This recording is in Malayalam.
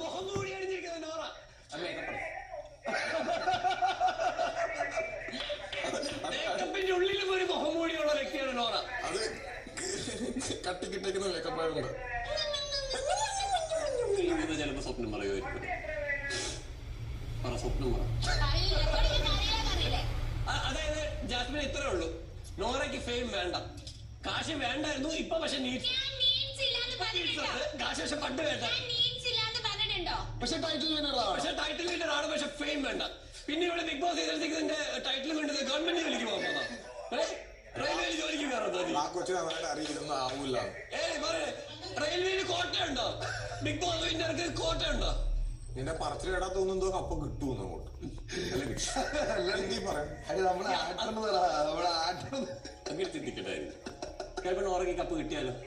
മുഖം മൂടി അണിഞ്ഞിരിക്കുന്ന നോറ മേക്കപ്പിന്റെ ഉള്ളിലും ഒരു മുഖം മൂടിയുള്ള വ്യക്തിയാണ് നോറ. അത് കട്ടിക്കിട്ടേക്കുന്ന മേക്കപ്പായതുകൊണ്ട് ചിലപ്പോ സ്വപ്നം പറയുമായിരിക്കും. പറ സ്വപ്നം പറ. അതായത് ജാസ്മിൻ ഇത്രേ ഉള്ളൂ, നോറയ്ക്ക് ഫെയിം വേണ്ട, കാശ് വേണ്ടായിരുന്നു. ഇപ്പൊ പക്ഷെ കാശ് പക്ഷെ പണ്ട് വേണ്ട. പക്ഷെ ടൈറ്റിൽ വിന്നർ ആണ്, പക്ഷെ ഫെയിം വേണ്ട. പിന്നെ ഇവിടെ ബിഗ് ബോസ് സീസൺ ടൈറ്റിൽ വേണ്ടത് ഗവൺമെന്റ് ജോലിക്ക് പോകാൻ റെയിൽവേയിൽ ജോലിക്ക് കയറുന്നത്. അറിയില്ലെന്ന് ആവൂല. റെയിൽവേയിൽ കോട്ടയുണ്ടോ? Big boss വിന്നർക്ക് കോട്ടയുണ്ടോ? നിന്റെ പറച്ചിൽ കേടാ തോന്നുന്നതോ അപ്പൊ കിട്ടുമെന്ന് അങ്ങോട്ട് അങ്ങനെ ചിന്തിക്കട്ടായിരുന്നു. ചിലപ്പോൾ നോറയ്ക്ക് കപ്പ് കിട്ടിയാലോ?